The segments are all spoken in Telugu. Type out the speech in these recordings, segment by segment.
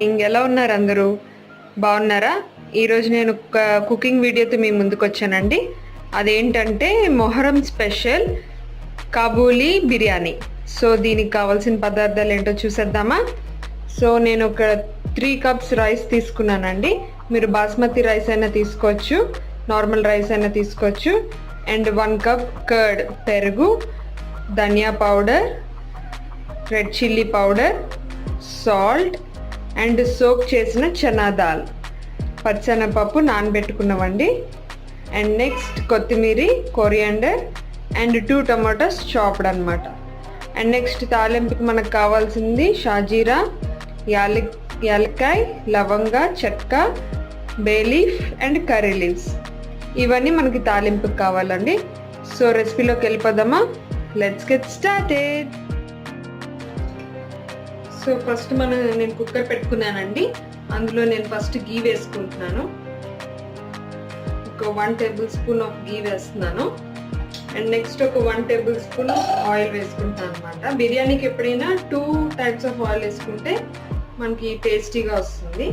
ఎలా ఉన్నారు అందరూ? బాగున్నారా? ఈరోజు నేను ఒక కుకింగ్ వీడియోతో మీ ముందుకు వచ్చానండి. అదేంటంటే మొహరం స్పెషల్ కాబూలీ బిర్యానీ. సో దీనికి కావాల్సిన పదార్థాలు ఏంటో చూసేద్దామా? సో నేను ఒక 3 కప్స్ రైస్ తీసుకున్నానండి. మీరు బాస్మతి రైస్ అయినా తీసుకోవచ్చు, నార్మల్ రైస్ అయినా తీసుకోవచ్చు. అండ్ 1 కప్ కర్డ్ పెరుగు, dhania powder, red chilli powder, salt and soak చేసిన చనా దాల్ పచ్చెనపప్పు నానబెట్టుకున్నామండి. అండ్ నెక్స్ట్ కొత్తిమీర, కొరియాండర్ అండ్ 2 టమాటోస్ చాప్డ్ అనమాట. అండ్ నెక్స్ట్ తాలింపుకి మనకు కావాల్సింది షాజీరా, యాలక్కాయ్, లవంగా, చెక్క, bay leaf and curry leaves. ఇవన్నీ మనకి తాలింపుకి కావాలండి. సో రెసిపీలోకి వెళ్ళిపోదామా? Let's get started. So first నేను కుక్కర్ పెట్టుకున్నానండి. అందులో నేను ఫస్ట్ గీ వేసుకుంటున్నాను. ఒక 1 టేబుల్ స్పూన్ ఆఫ్ గీ వేస్తున్నాను. అండ్ నెక్స్ట్ ఒక 1 టేబుల్ స్పూన్ ఆయిల్ వేసుకుంటాను అనమాట. బిర్యానీకి ఎప్పుడైనా 2 టైప్స్ ఆఫ్ ఆయిల్ వేసుకుంటే మనకి టేస్టీగా వస్తుంది.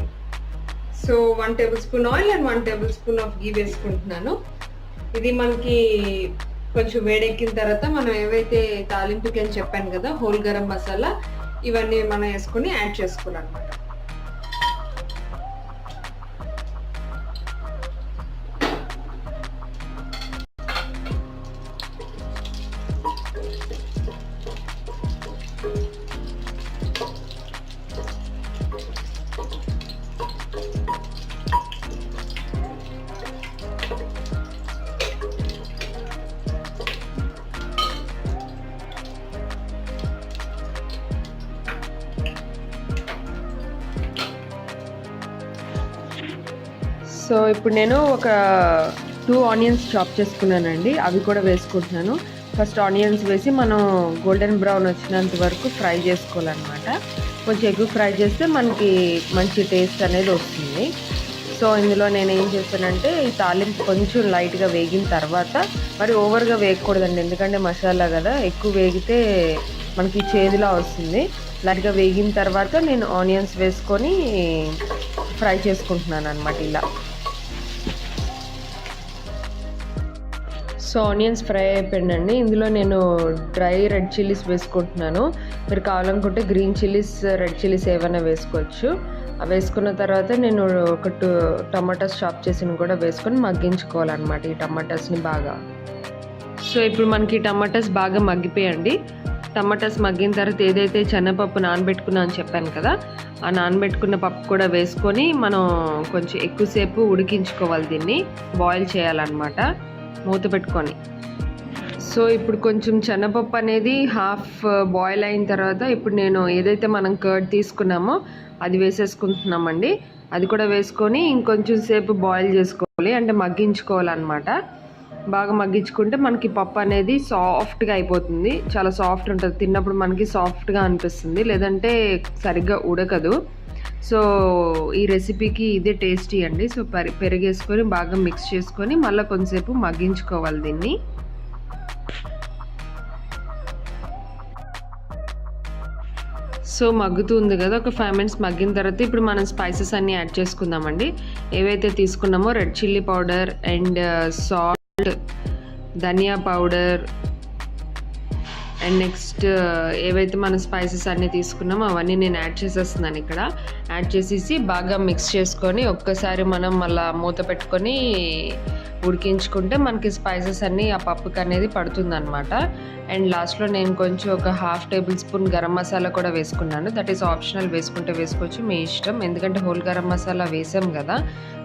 So 1 tablespoon oil and 1 tablespoon of ghee వేసుకుంటున్నాను. ఇది మనకి కొంచెం వేడెక్కిన తర్వాత మనం ఏవైతే తాలింపుకి అని చెప్పాను కదా, హోల్ గరం మసాలా, ఇవన్నీ మనం వేసుకొని యాడ్ చేసుకోవాలన్నమాట. సో ఇప్పుడు నేను ఒక 2 ఆనియన్స్ చాప్ చేసుకున్నానండి. అవి కూడా వేసుకుంటున్నాను. ఫస్ట్ ఆనియన్స్ వేసి మనం గోల్డెన్ బ్రౌన్ వచ్చినంత వరకు ఫ్రై చేసుకోవాలన్నమాట. కొంచెం ఎక్కువ ఫ్రై చేస్తే మనకి మంచి టేస్ట్ అనేది వస్తుంది. సో ఇందులో నేను ఏం చేస్తానంటే ఈ తాలింపు కొంచెం లైట్గా వేగిన తర్వాత, మరి ఓవర్గా వేయకూడదండి, ఎందుకంటే మసాలా కదా, ఎక్కువ వేగితే మనకి చేదులా వస్తుంది. లైట్గా వేగిన తర్వాత నేను ఆనియన్స్ వేసుకొని ఫ్రై చేసుకుంటున్నాను అనమాట ఇలా. సో ఆనియన్స్ ఫ్రై అయిపోయిందండి. ఇందులో నేను డ్రై రెడ్ చిల్లీస్ వేసుకుంటున్నాను. మీరు కావాలనుకుంటే గ్రీన్ చిల్లీస్, రెడ్ చిల్లీస్ ఏమైనా వేసుకోవచ్చు. అవి వేసుకున్న తర్వాత నేను ఒక 2 టమాటాస్ చాప్ చేసి కూడా వేసుకొని మగ్గించుకోవాలన్నమాట ఈ టమాటాస్ని బాగా. సో ఇప్పుడు మనకి టమాటాస్ బాగా మగ్గిపోయండి. టమాటాస్ మగ్గిన తర్వాత ఏదైతే శనగపప్పు నానబెట్టుకున్నా అని చెప్పాను కదా, ఆ నానబెట్టుకున్న పప్పు కూడా వేసుకొని మనం కొంచెం ఎక్కువసేపు ఉడికించుకోవాలి. దీన్ని బాయిల్ చేయాలన్నమాట మూత పెట్టుకొని. సో ఇప్పుడు కొంచెం శనగపప్పు అనేది హాఫ్ బాయిల్ అయిన తర్వాత ఇప్పుడు నేను ఏదైతే మనం కర్డ్ తీసుకున్నామో అది వేసేసుకుంటున్నామండి. అది కూడా వేసుకొని ఇంకొంచెం సేపు బాయిల్ చేసుకోవాలి, అంటే మగ్గించుకోవాలన్నమాట. బాగా మగ్గించుకుంటే మనకి పప్పు అనేది సాఫ్ట్గా అయిపోతుంది. చాలా సాఫ్ట్ ఉంటుంది, తిన్నప్పుడు మనకి సాఫ్ట్గా అనిపిస్తుంది, లేదంటే సరిగ్గా ఉడకదు. సో ఈ రెసిపీకి ఇదే టేస్టీ అండి. సో పెరిగేసుకొని బాగా మిక్స్ చేసుకొని మళ్ళీ కొంచెంసేపు మగ్గించుకోవాలి దీన్ని. సో మగ్గుతుంది కదా, ఒక 5 మినిట్స్ మగ్గిన తర్వాత ఇప్పుడు మనం స్పైసెస్ అన్నీ యాడ్ చేసుకుందామండి. ఏవైతే తీసుకున్నామో red chilli powder and salt, ధనియా పౌడర్ అండ్ నెక్స్ట్ ఏవైతే మన స్పైసెస్ అన్నీ తీసుకున్నామో అవన్నీ నేను యాడ్ చేసేస్తున్నాను ఇక్కడ. యాడ్ చేసేసి బాగా మిక్స్ చేసుకొని ఒక్కసారి మనం మళ్ళీ మూత పెట్టుకొని ఉడికించుకుంటే మనకి స్పైసెస్ అన్నీ ఆ పప్పుకి అనేది పడుతుందన్నమాట. అండ్ లాస్ట్లో నేను కొంచెం ఒక 1/2 టేబుల్ స్పూన్ గరం మసాలా కూడా వేసుకున్నాను. దట్ ఈస్ ఆప్షనల్, వేసుకుంటే వేసుకోవచ్చు, మీ ఇష్టం, ఎందుకంటే హోల్ గరం మసాలా వేసాం కదా.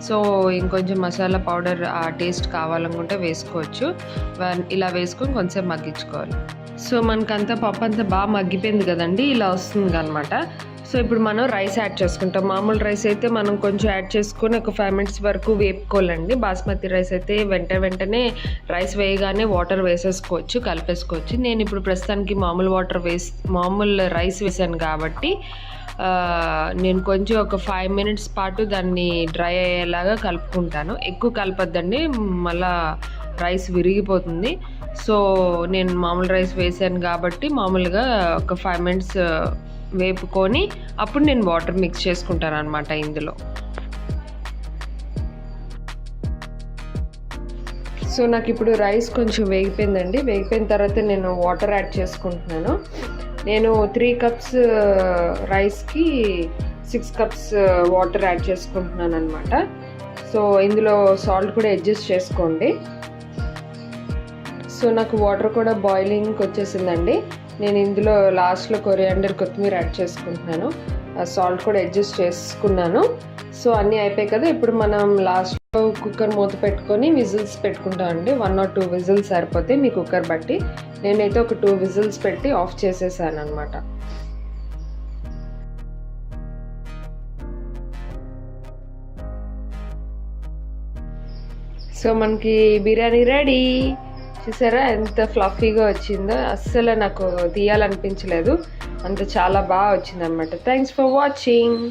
సో ఇంకొంచెం మసాలా పౌడర్ ఆ టేస్ట్ కావాలనుకుంటే వేసుకోవచ్చు. ఇలా వేసుకొని కొంచెం మగ్గించుకోవాలి. సో మనకంతా పప్పు అంతా బాగా మగ్గిపోయింది కదండి, ఇలా వస్తుంది అనమాట. సో ఇప్పుడు మనం రైస్ యాడ్ చేసుకుంటాం. మామూలు రైస్ అయితే మనం కొంచెం యాడ్ చేసుకొని ఒక 5 మినిట్స్ వరకు వేపుకోవాలండి. బాస్మతి రైస్ అయితే వెంటనే రైస్ వేయగానే వాటర్ వేసేసుకోవచ్చు, కలిపేసుకోవచ్చు. నేను ఇప్పుడు ప్రస్తుతానికి మామూలు రైస్ వేసాను కాబట్టి నేను కొంచెం ఒక 5 మినిట్స్ పాటు దాన్ని డ్రై అయ్యేలాగా కలుపుకుంటాను. ఎక్కువ కలపద్దండి, మళ్ళా రైస్ విరిగిపోతుంది. సో నేను మామూలు రైస్ వేసాను కాబట్టి మామూలుగా ఒక 5 మినిట్స్ వేపుకొని అప్పుడు నేను వాటర్ మిక్స్ చేసుకుంటాను అనమాట ఇందులో. సో నాకు ఇప్పుడు రైస్ కొంచెం వేగిపోయిందండి. వేగిపోయిన తర్వాత నేను వాటర్ యాడ్ చేసుకుంటున్నాను. నేను 3 కప్స్ రైస్కి 6 కప్స్ వాటర్ యాడ్ చేసుకుంటున్నాను అనమాట. సో ఇందులో సాల్ట్ కూడా అడ్జస్ట్ చేసుకోండి. సో నాకు వాటర్ కూడా బాయిలింగ్కి వచ్చేసిందండి. నేను ఇందులో లాస్ట్లో కొరియాండర్, కొత్తిమీర యాడ్ చేసుకుంటున్నాను. సాల్ట్ కూడా అడ్జస్ట్ చేసుకున్నాను. సో అన్నీ అయిపోయాయి కదా. ఇప్పుడు మనం లాస్ట్లో కుక్కర్ మూత పెట్టుకొని విజిల్స్ పెట్టుకుంటామండి. 1 or 2 విజిల్స్ సరిపోతే మీ కుక్కర్ బట్టి. నేనైతే ఒక 2 విజిల్స్ పెట్టి ఆఫ్ చేసేసాను అనమాట. సో మనకి బిర్యానీ రెడీ. చూసారా ఎంత ఫ్లఫీగా వచ్చిందో. అస్సలు నాకు తీయాలనిపించలేదు, అంత చాలా బాగా వచ్చింది అనమాట. Thanks for watching.